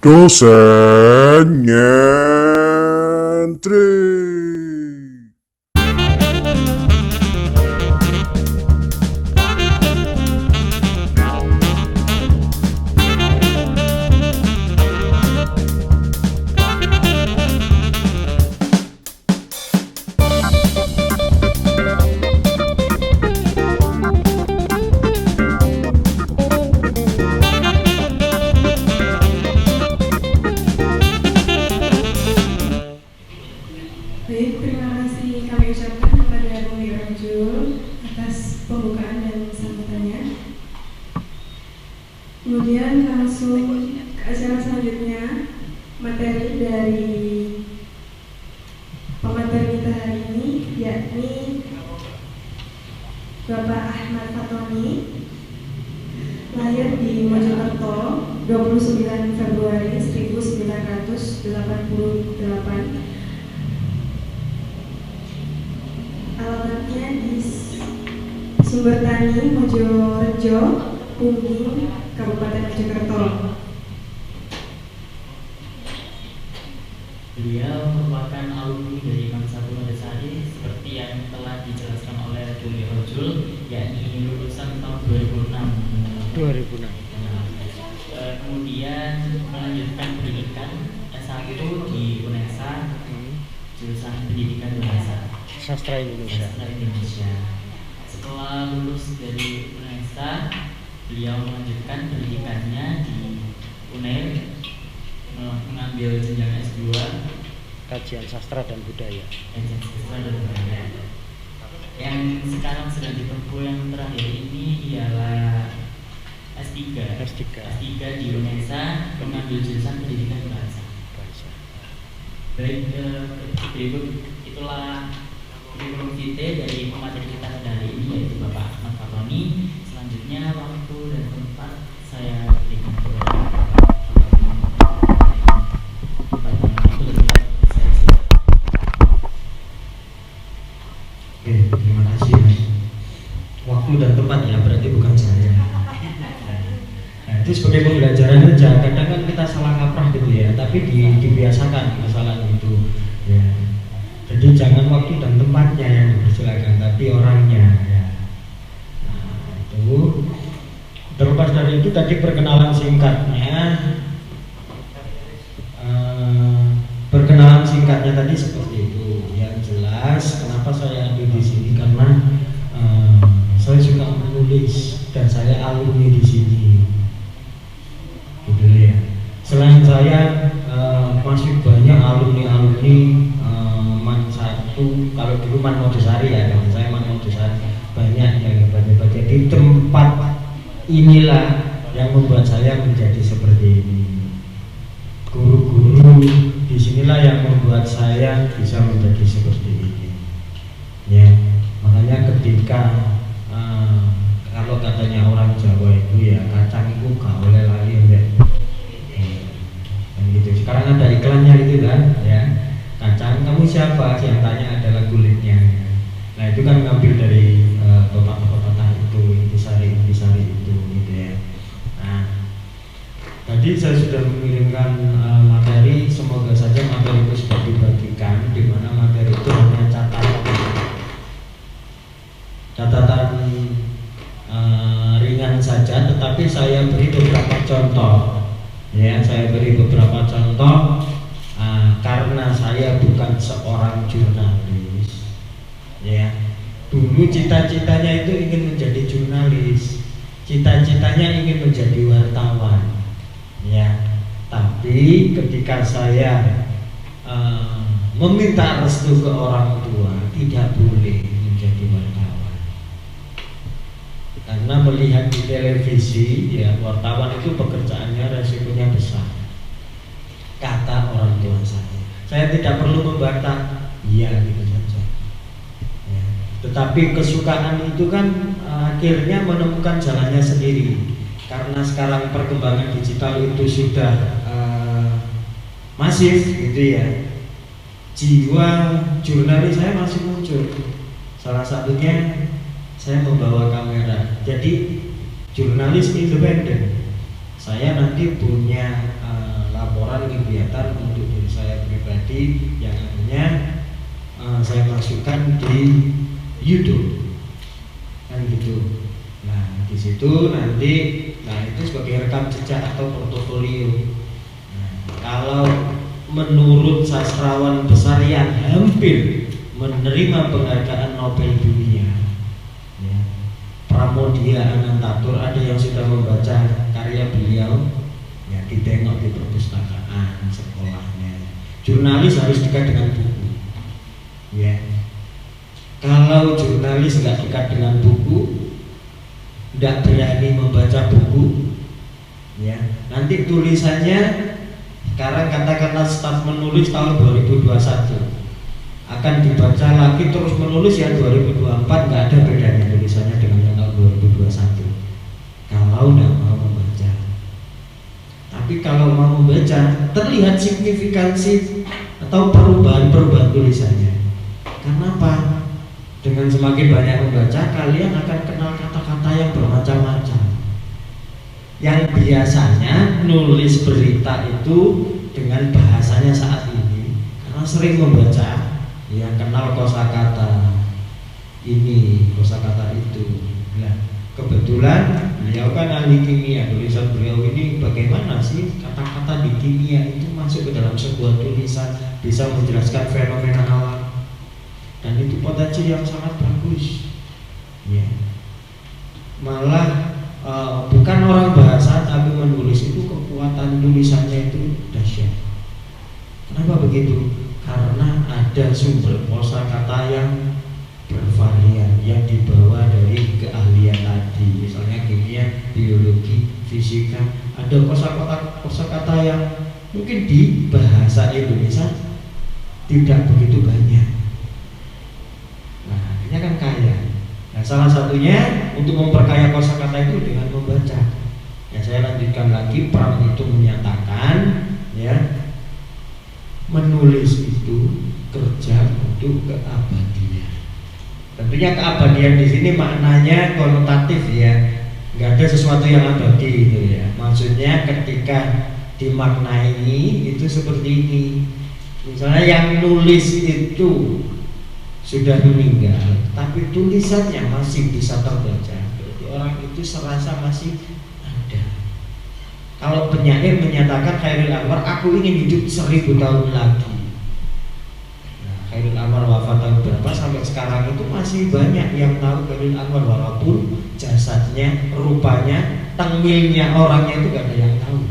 Dosen nyentrik. Baik, terima kasih kami ucapkan kepada Bung Irajul atas pembukaan dan sambutannya. Kemudian langsung ke acara selanjutnya, materi dari pemateri kita hari ini yakni Bapak Ahmad Fatoni, lahir di Mojokerto 29 Februari 1988. Alamatnya di Sumber Tani, Mojorejo, Pungging, Kabupaten Mojokerto. Beliau merupakan alumni dari Mansabul Madasari seperti yang telah dijelaskan oleh Bung Irajul, yakni lulusan tahun 2006. Kemudian melanjutkan pendidikan S1 di UNESA, jurusan Pendidikan Bahasa Sastra Indonesia. Setelah lulus dari UNESA, beliau melanjutkan pendidikannya di UNER, mengambil jenjang S2 Kajian Sastra dan Budaya. Yang sekarang sedang ditempuh yang terakhir ini ialah S3 di UNESA, mengambil jurusan Pendidikan Bahasa. Baik, berikut itulah kurikulum vitae dari pemateri kita pada hari ini, yaitu Bapak Ahmad Fatoni. Selanjutnya waktu dan tempat saya berikan kepada Oke, terima kasih Mas. Waktu dan tempat ya, berarti bukan saya. Nah, itu sebagai pembelajaran aja. Kadang kan kita salah kaprah gitu ya, tapi dibiasakan masalah itu. Ya. Jadi jangan waktu dan tempatnya yang dipersilakan, tapi orangnya. Ya. Nah, itu. Terlepas dari itu tadi perkenalan singkatnya. Perkenalan singkatnya tadi seperti itu. Yang jelas, kenapa saya ada di sini karena saya suka menulis dan saya alumni di sini. Gitu ya. Selain saya masih banyak alumni Man 1, kalau dulu Man Modosari ya, dan saya Man Modosari banyak yang hebat-hebat. Jadi tempat inilah yang membuat saya menjadi seperti ini. Guru-guru disinilah yang membuat saya bisa menjadi seperti ini. Ya, makanya ketika kalau katanya orang Jawa itu ya kacang itu gak oleh lali ya. Gitu. Sekarang ada iklannya itu kan, ya. Kacang, kamu siapa? Yang tanya adalah kulitnya. Nah itu kan ngambil dari pepatah itu, intisari itu, gitu ya. Nah, tadi saya sudah mengirimkan materi, semoga saja materi itu sudah dibagikan, di mana materi itu hanya catatan ringan saja, tetapi saya beri beberapa contoh. Ya, saya beri beberapa contoh karena saya bukan seorang jurnalis. Ya, dulu cita-citanya itu ingin menjadi jurnalis, cita-citanya ingin menjadi wartawan. Ya, tapi ketika saya meminta restu ke orang tua, tidak boleh menjadi wartawan. Karena melihat di televisi, ya wartawan itu pekerjaannya resikonya besar. Kata orang tua saya tidak perlu membantah, iya gitu saja. Ya. Tetapi kesukaan itu kan akhirnya menemukan jalannya sendiri. Karena sekarang perkembangan digital itu sudah masif, gitu ya. Jiwa jurnalis saya masih muncul. Salah satunya saya membawa kamera. Jadi jurnalis independen. Saya nanti punya laporan sasaran kegiatan untuk diri saya pribadi yang akhirnya saya masukkan di YouTube kan gitu. Nah di situ nanti, nah itu sebagai rekam jejak atau portofolio. Nah, kalau menurut sastrawan besar yang hampir menerima penghargaan Nobel dunia, ya, Pramoedya Anantatur, ada yang sudah membaca karya beliau, ya ditengok di perpustakaan sekolahnya. Jurnalis harus dekat dengan buku, ya. Kalau jurnalis nggak dekat dengan buku, nggak berani membaca buku, ya nanti tulisannya sekarang katakanlah start menulis tahun 2021 akan dibaca lagi terus menulis ya 2024, nggak ada bedanya tulisannya dengan yang tahun 2021 kalau nggak mau membaca. Tapi kalau mau membaca terlihat signifikansi atau perubahan tulisannya. Kenapa? Dengan semakin banyak membaca, kalian akan kenal kata-kata yang bermacam-macam. Yang biasanya nulis berita itu dengan bahasanya saat ini, karena sering membaca, ya kenal kosakata ini, kosakata itu. Nah, kebetulan beliau kan ahli kimia, tulisan beliau ini bagaimana sih kata-kata di kimia itu masuk ke dalam sebuah tulisan, bisa menjelaskan fenomena alam. Dan itu potensi yang sangat bagus, ya. Malah bukan orang bahasa tapi menulis itu kekuatan tulisannya itu dahsyat. Kenapa begitu? Karena ada sumber kosakata yang bervarian yang dibawa dari keahlian tadi, misalnya kimia, biologi, fisika. Ada kosakata yang mungkin di bahasa Indonesia tidak begitu banyak. Nah, kan kaya. Nah, salah satunya untuk memperkaya kosakata itu dengan membaca. Ya, saya lanjutkan lagi. Pram itu menyatakan, ya, menulis itu kerja untuk keabadian. Tentunya keabadian di sini maknanya konotatif, ya. Nggak ada sesuatu yang abadi itu, ya. Maksudnya ketika dimaknai itu seperti ini. Misalnya yang nulis itu sudah meninggal, tapi tulisannya masih bisa terbaca, berarti orang itu serasa masih ada. Kalau penyair menyatakan Khairil Anwar, aku ingin hidup 1000 tahun lagi. Nah, Khairil Anwar wafat tahun berapa sampai sekarang itu masih banyak yang tahu Khairil Anwar, walaupun jasadnya, rupanya, tengilnya orangnya itu gak ada yang tahu.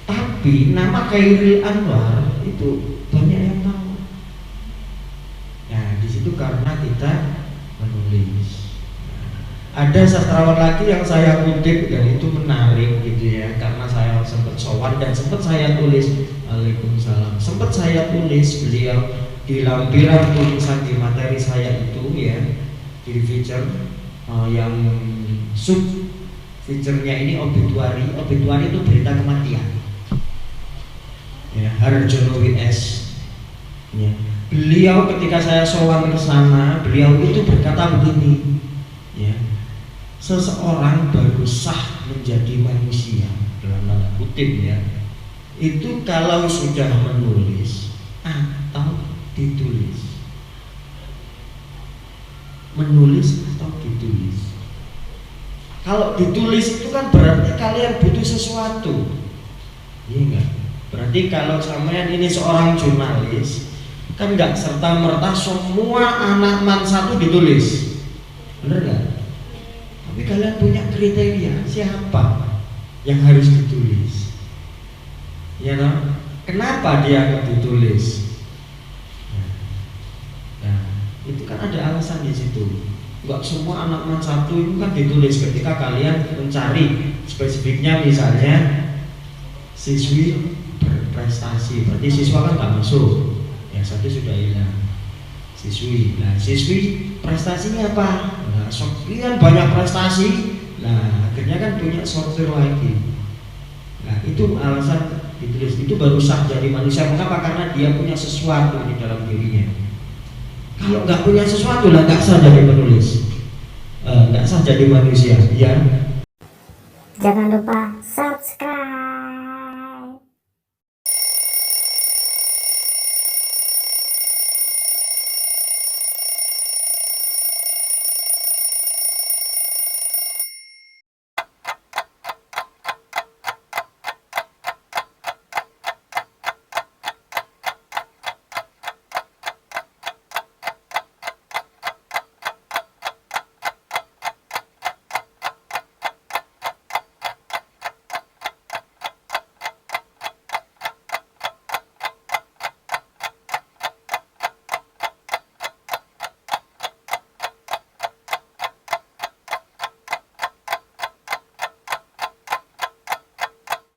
Tapi nama Khairil Anwar itu banyak yang tahu. Nah, di situ karena kita menulis. Nah, ada sastrawan lagi yang saya kutip dan itu menarik gitu ya, karena saya sempat sowan dan sempat saya tulis. Waalaikumsalam. Sempat saya tulis beliau di lampiran tulisan di materi saya itu, ya, di feature yang sub feature-nya ini obituari. Obituari itu berita kematian. Ya, Harjono WS. Ya. Beliau ketika saya sowan ke sana, beliau itu berkata begini, ya, seseorang baru sah menjadi manusia dalam tanda kutip, ya, itu kalau sudah menulis atau ditulis. Menulis atau ditulis. Kalau ditulis itu kan berarti kalian butuh sesuatu, iya enggak? Berarti kalau sampean ini seorang jurnalis, kan nggak serta merta semua anak man satu ditulis, bener nggak? Tapi kalian punya kriteria siapa yang harus ditulis, ya kan? Kenapa dia ditulis? Nah, itu kan ada alasan di situ. Nggak semua anak man satu itu kan ditulis. Ketika kalian mencari spesifiknya, misalnya siswi berprestasi, berarti siswa kan nggak masuk. Yang satu sudah hilang, siswi. Nah, siswi prestasinya apa? Nah, sekian banyak prestasi. Nah, akhirnya kan punya sortir lagi. Nah, itu alasan ditulis. Itu baru sah jadi manusia. Mengapa? Karena dia punya sesuatu di dalam dirinya. Kalau nggak punya sesuatu lah nggak sah jadi penulis, nggak sah jadi manusia. Ya. Jangan lupa subscribe.